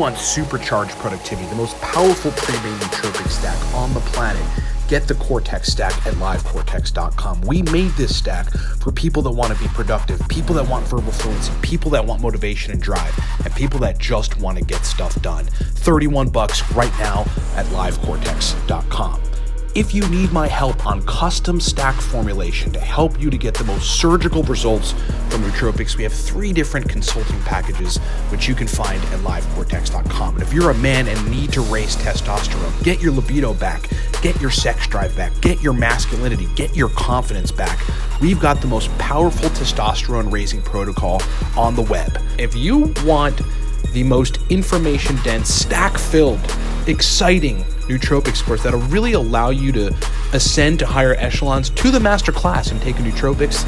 want supercharged productivity, the most powerful pre-made nootropic stack on the planet, get the Cortex stack at livecortex.com. We made this stack for people that want to be productive, people that want verbal fluency, people that want motivation and drive, and people that just want to get stuff done. $31 right now at livecortex.com. If you need my help on custom stack formulation to help you to get the most surgical results from nootropics, we have 3 different consulting packages which you can find at livecortex.com. And if you're a man and need to raise testosterone, get your libido back, get your sex drive back, get your masculinity, get your confidence back, we've got the most powerful testosterone raising protocol on the web. If you want the most information-dense, stack-filled, exciting Nootropics course that'll really allow you to ascend to higher echelons to the master class and take a Nootropics,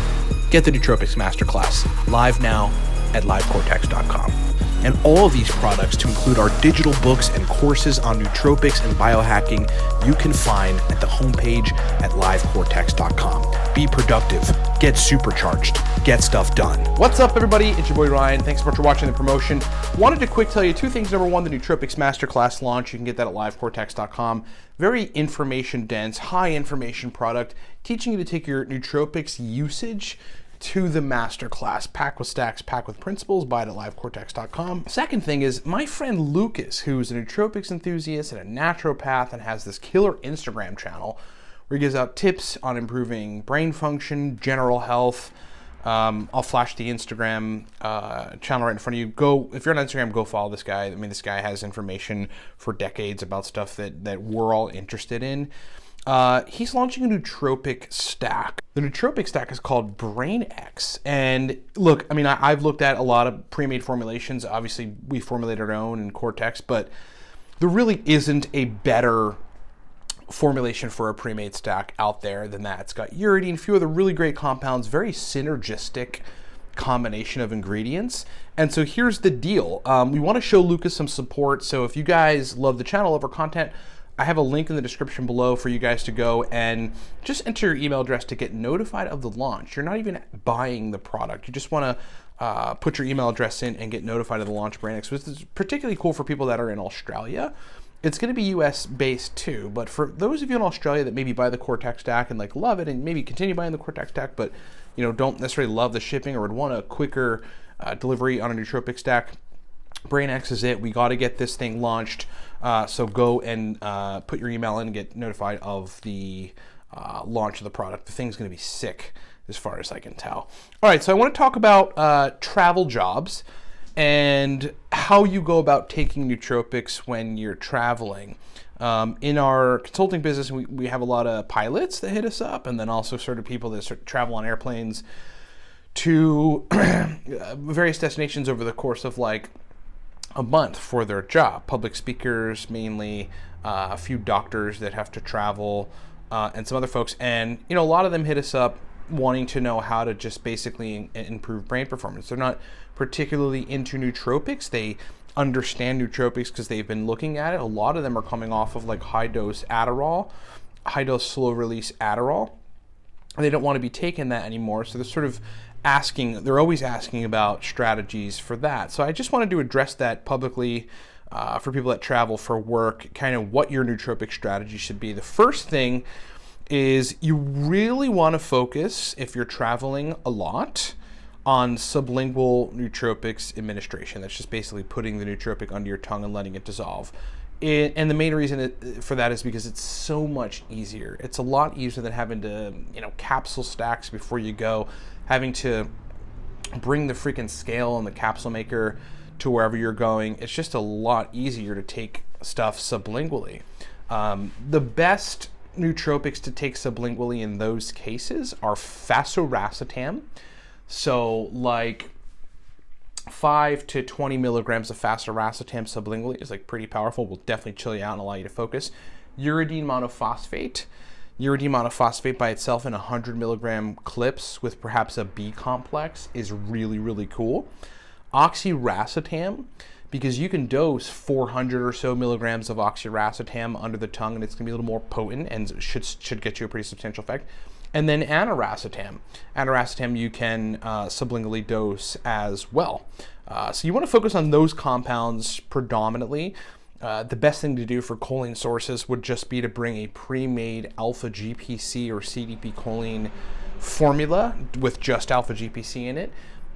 get the Nootropics Masterclass live now at livecortex.com. And all of these products, to include our digital books and courses on nootropics and biohacking, you can find at the homepage at livecortex.com. Be productive, get supercharged, get stuff done. What's up, everybody? It's your boy Ryan. Thanks so much for watching the promotion. Wanted to quick tell you 2 things. Number 1, the Nootropics Masterclass launch. You can get that at livecortex.com. Very information dense, high information product, teaching you to take your nootropics usage to the masterclass. Packed with stacks, packed with principles. Buy it at livecortex.com. Second thing is my friend Lucas, who's a nootropics enthusiast and a naturopath and has this killer Instagram channel where he gives out tips on improving brain function, general health. I'll flash the Instagram channel right in front of you. Go, if you're on Instagram, go follow this guy. I mean, this guy has information for decades about stuff that we're all interested in. He's launching a nootropic stack. The nootropic stack is called Brain X. And look, I mean, I've looked at a lot of pre-made formulations. Obviously, we formulated our own in Cortex, but there really isn't a better formulation for a pre-made stack out there than that. It's got uridine, a few other really great compounds, very synergistic combination of ingredients. And so here's the deal. We want to show Lucas some support. So if you guys love the channel, love our content, I have a link in the description below for you guys to go and just enter your email address to get notified of the launch. You're not even buying the product. You just want to put your email address in and get notified of the launch of Brain X, which is particularly cool for people that are in Australia. It's going to be US based too, but for those of you in Australia that maybe buy the Cortex stack and like love it and maybe continue buying the Cortex stack, but you know, don't necessarily love the shipping or would want a quicker delivery on a nootropic stack, Brain X is it. We got to get this thing launched. So go and put your email in and get notified of the launch of the product. The thing's going to be sick as far as I can tell. All right, so I want to talk about travel jobs and how you go about taking nootropics when you're traveling. In our consulting business, we have a lot of pilots that hit us up, and then also sort of people that sort of travel on airplanes to various destinations over the course of like a month for their job. Public speakers mainly, a few doctors that have to travel, and some other folks. And you know, a lot of them hit us up wanting to know how to just basically improve brain performance. They're not particularly into nootropics. They understand nootropics because they've been looking at it. A lot of them are coming off of like high dose Adderall, high dose slow release Adderall, and they don't want to be taking that anymore. So they're sort of asking, they're always asking about strategies for that. So I just wanted to address that publicly for people that travel for work, kind of what your nootropic strategy should be. The first thing is you really want to focus, if you're traveling a lot, on sublingual nootropics administration. That's just basically putting the nootropic under your tongue and letting it dissolve. And the main reason for that is because it's so much easier. It's a lot easier than having to, you know, capsule stacks before you go, having to bring the freaking scale and the capsule maker to wherever you're going. It's just a lot easier to take stuff sublingually. The best nootropics to take sublingually in those cases are fasoracetam. So like 5 to 20 milligrams of fasoracetam sublingually is like pretty powerful. Will definitely chill you out and allow you to focus. Uridine monophosphate. Uridine monophosphate by itself in 100 milligram clips with perhaps a B complex is really, really cool. Oxiracetam, because you can dose 400 or so milligrams of oxiracetam under the tongue and it's gonna be a little more potent and should get you a pretty substantial effect. And then aniracetam. Aniracetam you can sublingually dose as well. So you want to focus on those compounds predominantly. The best thing to do for choline sources would just be to bring a pre-made alpha GPC or CDP choline formula with just alpha GPC in it.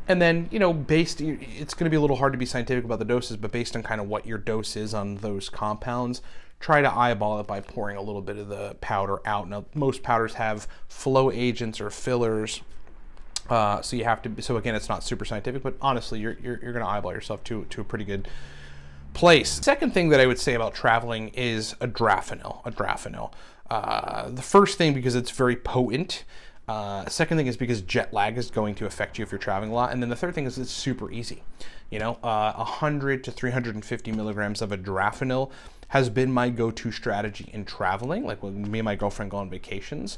And then, it's going to be a little hard to be scientific about the doses, but based on kind of what your dose is on those compounds, try to eyeball it by pouring a little bit of the powder out. Now, most powders have flow agents or fillers, so again, it's not super scientific, but honestly, you're going to eyeball yourself to a pretty good place. Second thing that I would say about traveling is adrafinil. The first thing, because it's very potent. Second thing is because jet lag is going to affect you if you're traveling a lot. And then the third thing is it's super easy. 100 to 350 milligrams of adrafinil has been my go-to strategy in traveling. Like when me and my girlfriend go on vacations,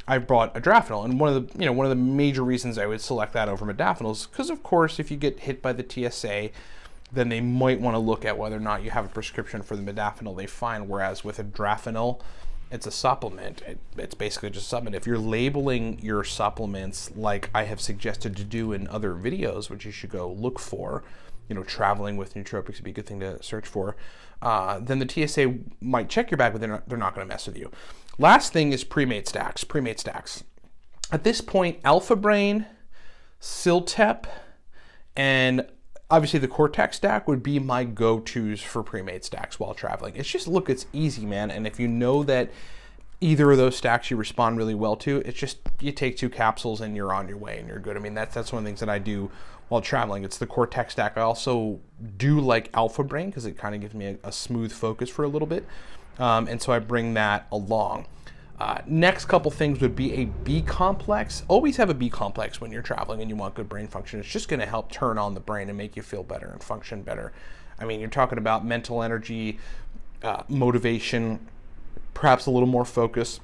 I brought adrafinil. And one of the major reasons I would select that over modafinil is because, of course, if you get hit by the TSA, then they might want to look at whether or not you have a prescription for the modafinil they find. Whereas with adrafinil, it's a supplement. It's basically just a supplement. If you're labeling your supplements like I have suggested to do in other videos, which you should go look for, traveling with nootropics would be a good thing to search for, then the TSA might check your bag, but they're not going to mess with you. Last thing is pre-made stacks. At this point, Alpha Brain, Siltep, and obviously the Cortex stack would be my go-tos for pre-made stacks while traveling. It's easy, man. And if you know that either of those stacks you respond really well to, it's just, you take 2 capsules and you're on your way and you're good. I mean, that's one of the things that I do while traveling. It's the Cortex stack. I also do like Alpha Brain because it kind of gives me a smooth focus for a little bit. And so I bring that along. Next couple things would be a B complex. Always have a B complex when you're traveling and you want good brain function. It's just going to help turn on the brain and make you feel better and function better. I mean, you're talking about mental energy, motivation, perhaps a little more focus,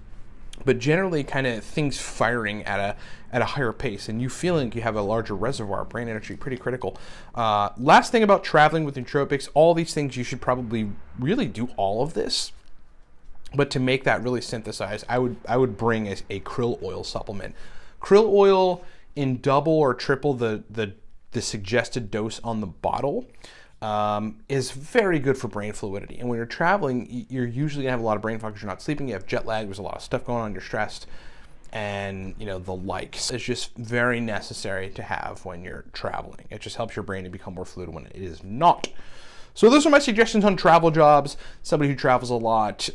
but generally kind of things firing at a higher pace and you feeling you have a larger reservoir of brain energy. Pretty critical. Last thing about traveling with nootropics, all these things you should probably really do all of this. But to make that really synthesized, I would bring a krill oil supplement. Krill oil in double or triple the suggested dose on the bottle is very good for brain fluidity. And when you're traveling, you're usually gonna have a lot of brain function. You're not sleeping, you have jet lag, there's a lot of stuff going on, you're stressed, and the likes. It's just very necessary to have when you're traveling. It just helps your brain to become more fluid when it is not. So those are my suggestions on travel jobs, somebody who travels a lot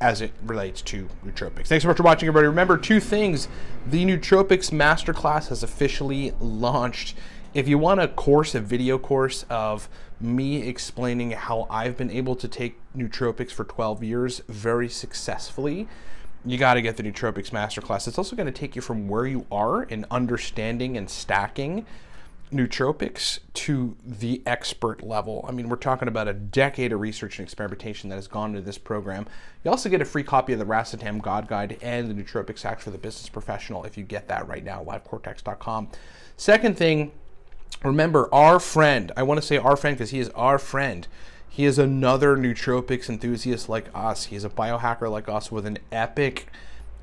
as it relates to nootropics. Thanks so much for watching, everybody. Remember 2 things. The Nootropics Masterclass has officially launched. If you want a video course of me explaining how I've been able to take nootropics for 12 years very successfully, you got to get the Nootropics Masterclass. It's also going to take you from where you are in understanding and stacking nootropics to the expert level. I mean, we're talking about a decade of research and experimentation that has gone into this program. You also get a free copy of the Racetam God Guide and the Nootropics Hacks for the Business Professional if you get that right now, livecortex.com. Second thing, remember our friend. I want to say our friend because he is our friend. He is another nootropics enthusiast like us. He's a biohacker like us with an epic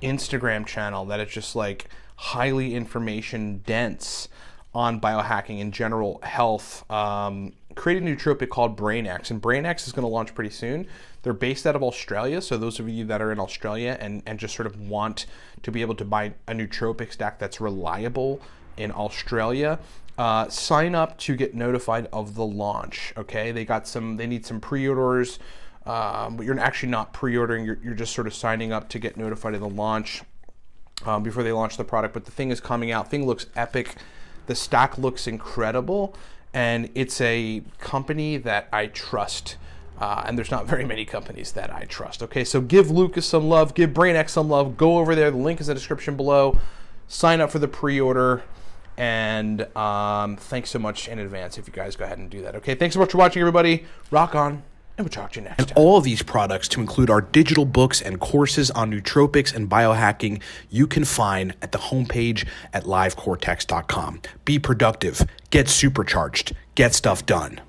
Instagram channel that is just like highly information dense on biohacking and general health. Created a nootropic called BrainX, and BrainX is going to launch pretty soon. They're based out of Australia, so those of you that are in Australia and just sort of want to be able to buy a nootropic stack that's reliable in Australia, sign up to get notified of the launch. Okay, they need some pre-orders, but you're actually not pre-ordering. You're just sort of signing up to get notified of the launch before they launch the product. But the thing is coming out. Thing looks epic. The stack looks incredible, and it's a company that I trust, and there's not very many companies that I trust. Okay, so give Lucas some love, give BrainX some love. Go over there. The link is in the description below. Sign up for the pre-order, and thanks so much in advance if you guys go ahead and do that. Okay, thanks so much for watching, everybody. Rock on. And we'll talk to you next time. All of these products, to include our digital books and courses on nootropics and biohacking, you can find at the homepage at livecortex.com. Be productive, get supercharged, get stuff done.